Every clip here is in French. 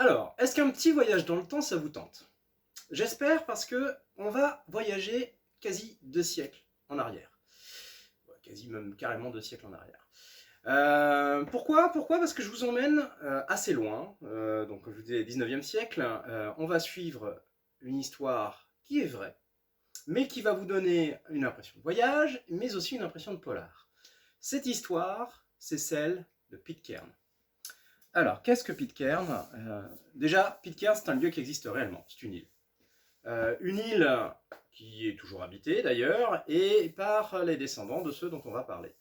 Alors, est-ce qu'un petit voyage dans le temps, ça vous tente? J'espère parce que on va voyager quasi 2 siècles en arrière. Ouais, quasi même carrément 2 siècles en arrière. Pourquoi? Parce que je vous emmène assez loin, donc comme je vous disais, 19e siècle. On va suivre une histoire qui est vraie, mais qui va vous donner une impression de voyage, mais aussi une impression de polar. Cette histoire, c'est celle de Pitcairn. Alors, qu'est-ce que Pitcairn? Déjà, Pitcairn, c'est un lieu qui existe réellement, c'est une île. Une île qui est toujours habitée d'ailleurs, et par les descendants de ceux dont on va parler.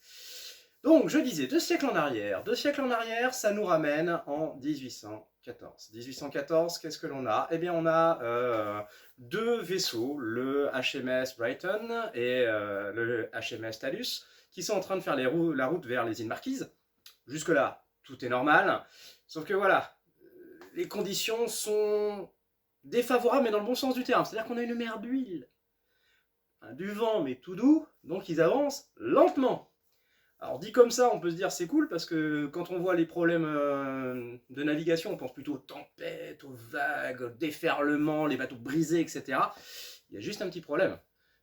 Donc, je disais, 2 siècles en arrière. 2 siècles en arrière, ça nous ramène en 1814. 1814, qu'est-ce que l'on a? Eh bien, on a deux vaisseaux, le HMS Brighton et le HMS Talus, qui sont en train de faire la route vers les îles Marquises. Jusque-là, tout est normal. Sauf que voilà, les conditions sont défavorables, mais dans le bon sens du terme. C'est-à-dire qu'on a une mer d'huile, du vent, mais tout doux, donc ils avancent lentement. Alors dit comme ça, on peut se dire c'est cool, parce que quand on voit les problèmes de navigation, on pense plutôt aux tempêtes, aux vagues, aux déferlements, les bateaux brisés, etc. Il y a juste un petit problème.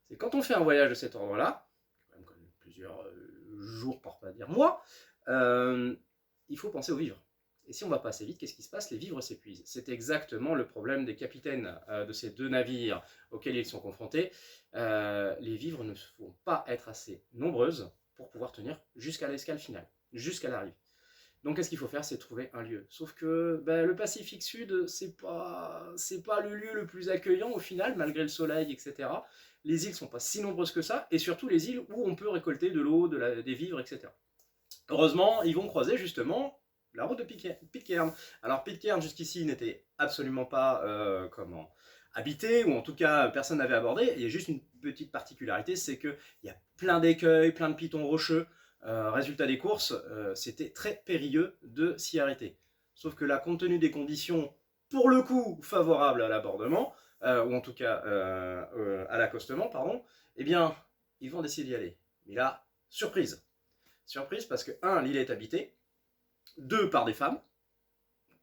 C'est quand on fait un voyage de cet ordre-là, quand même plusieurs jours, pour pas dire mois, il faut penser aux vivres. Et si on va pas assez vite, qu'est-ce qui se passe? Les vivres s'épuisent. C'est exactement le problème des capitaines de ces deux navires auxquels ils sont confrontés. Les vivres ne vont pas être assez nombreuses pour pouvoir tenir jusqu'à l'escale finale, jusqu'à l'arrivée. Donc qu'est-ce qu'il faut faire? C'est trouver un lieu. Sauf que le Pacifique Sud, c'est pas le lieu le plus accueillant au final, malgré le soleil, etc. Les îles sont pas si nombreuses que ça, et surtout les îles où on peut récolter de l'eau, des vivres, etc. Heureusement, ils vont croiser justement la route de Pitcairn. Alors Pitcairn jusqu'ici n'était absolument pas habité, ou en tout cas personne n'avait abordé. Il y a juste une petite particularité, c'est qu'il y a plein d'écueils, plein de pitons rocheux. Résultat des courses, c'était très périlleux de s'y arrêter. Sauf que là, compte tenu des conditions, pour le coup, favorables à l'abordement, ou en tout cas à l'accostement, pardon, eh bien, ils vont décider d'y aller. Mais là, surprise. Surprise parce que, un, l'île est habitée, deux, par des femmes.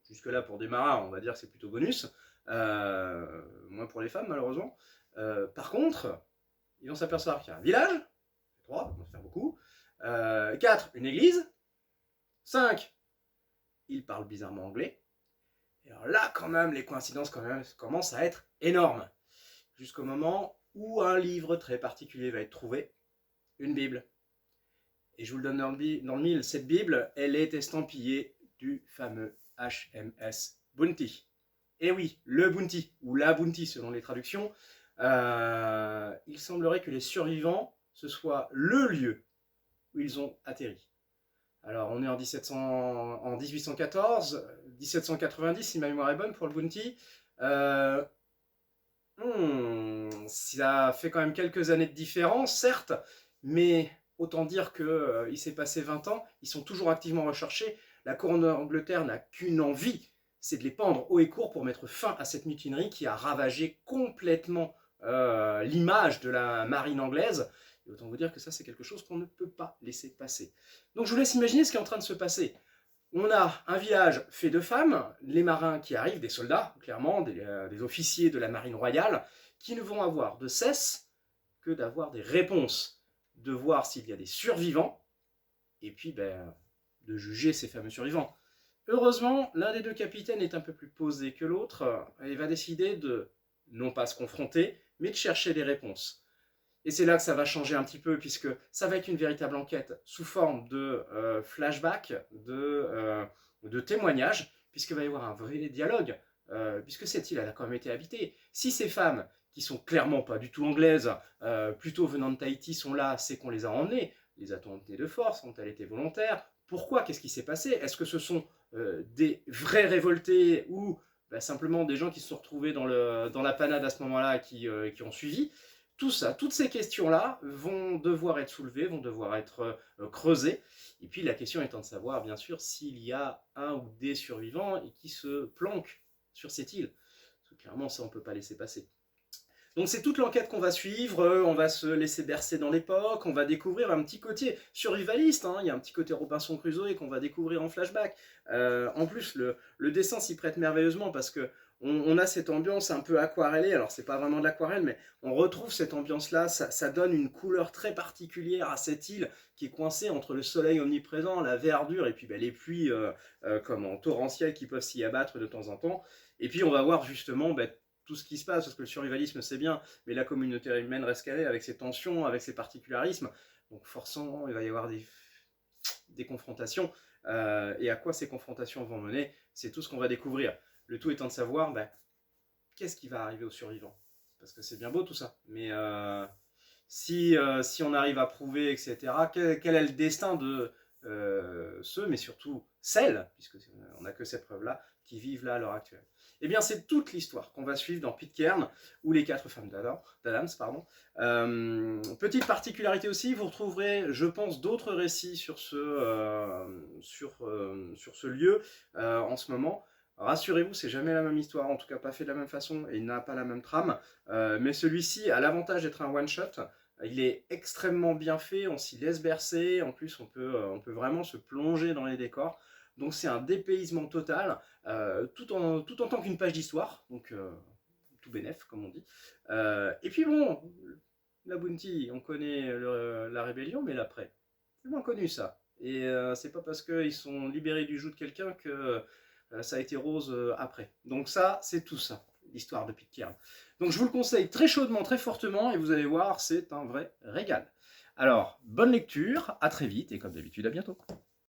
Jusque-là, pour des marins, on va dire que c'est plutôt bonus. Moins pour les femmes, malheureusement. Par contre, ils vont s'apercevoir qu'il y a un village, 3, ça va faire beaucoup. 4, une église. 5, ils parlent bizarrement anglais. Et alors là, quand même, les coïncidences commencent à être énormes. Jusqu'au moment où un livre très particulier va être trouvé, une Bible. Et je vous le donne dans le mille, cette Bible, elle est estampillée du fameux HMS Bounty. Et oui, le Bounty, ou la Bounty selon les traductions. Il semblerait que les survivants, ce soit le lieu où ils ont atterri. Alors on est en 1814, 1790 si ma mémoire est bonne pour le Bounty. Ça fait quand même quelques années de différence, certes, mais autant dire qu'il s'est passé 20 ans, ils sont toujours activement recherchés. La couronne d'Angleterre n'a qu'une envie, c'est de les pendre haut et court pour mettre fin à cette mutinerie qui a ravagé complètement l'image de la marine anglaise. Et autant vous dire que ça, c'est quelque chose qu'on ne peut pas laisser passer. Donc je vous laisse imaginer ce qui est en train de se passer. On a un village fait de femmes, les marins qui arrivent, des soldats, clairement, des officiers de la marine royale, qui ne vont avoir de cesse que d'avoir des réponses, de voir s'il y a des survivants, et puis de juger ces fameux survivants. Heureusement, l'un des deux capitaines est un peu plus posé que l'autre, et va décider de non pas se confronter, mais de chercher des réponses. Et c'est là que ça va changer un petit peu, puisque ça va être une véritable enquête sous forme de flashback, de témoignages, puisqu'il va y avoir un vrai dialogue, puisque cette île, elle a quand même été habitée. Si ces femmes, qui sont clairement pas du tout anglaises, plutôt venant de Tahiti, sont là, c'est qu'on les a emmenées. Les a-t-on emmenées de force? Ont-elles été volontaires? Pourquoi? Qu'est-ce qui s'est passé? Est-ce que ce sont des vrais révoltés, ou simplement des gens qui se sont retrouvés dans la panade à ce moment-là, qui ont suivi? Tout ça, toutes ces questions-là vont devoir être soulevées, vont devoir être creusées. Et puis la question étant de savoir, bien sûr, s'il y a un ou des survivants et qui se planquent sur cette île. Parce que clairement, ça, on ne peut pas laisser passer. Donc c'est toute l'enquête qu'on va suivre, on va se laisser bercer dans l'époque, on va découvrir un petit côté survivaliste, hein, il y a un petit côté Robinson Crusoe qu'on va découvrir en flashback. En plus, le dessin s'y prête merveilleusement parce que on a cette ambiance un peu aquarellée, alors c'est pas vraiment de l'aquarelle, mais on retrouve cette ambiance-là, ça donne une couleur très particulière à cette île qui est coincée entre le soleil omniprésent, la verdure et puis ben, les pluies torrentielles qui peuvent s'y abattre de temps en temps. Et puis on va voir justement ben, tout ce qui se passe, parce que le survivalisme c'est bien, mais la communauté humaine reste calée avec ses tensions, avec ses particularismes, donc forcément il va y avoir des confrontations, et à quoi ces confrontations vont mener, c'est tout ce qu'on va découvrir. Le tout étant de savoir, ben, qu'est-ce qui va arriver aux survivants. Parce que c'est bien beau tout ça, mais si on arrive à prouver, etc., quel est le destin de ceux, mais surtout celles, puisqu'on n'a que cette preuve-là, qui vivent là à l'heure actuelle. Eh bien, c'est toute l'histoire qu'on va suivre dans Pitcairn, ou les 4 femmes d'Adams. Petite particularité aussi, vous retrouverez, je pense, d'autres récits sur ce lieu en ce moment. Rassurez-vous, c'est jamais la même histoire, en tout cas pas fait de la même façon, et il n'a pas la même trame. Mais celui-ci a l'avantage d'être un one-shot. Il est extrêmement bien fait, on s'y laisse bercer, en plus on peut vraiment se plonger dans les décors. Donc c'est un dépaysement total, tout en tant qu'une page d'histoire, donc tout bénef comme on dit. Et puis bon, la Bounty, on connaît la rébellion, mais l'après, c'est moins connu ça. Et c'est pas parce qu'ils sont libérés du joug de quelqu'un que ça a été rose après. Donc ça, c'est tout ça, l'histoire de Pitcairn. Donc je vous le conseille très chaudement, très fortement, et vous allez voir, c'est un vrai régal. Alors, bonne lecture, à très vite, et comme d'habitude, à bientôt.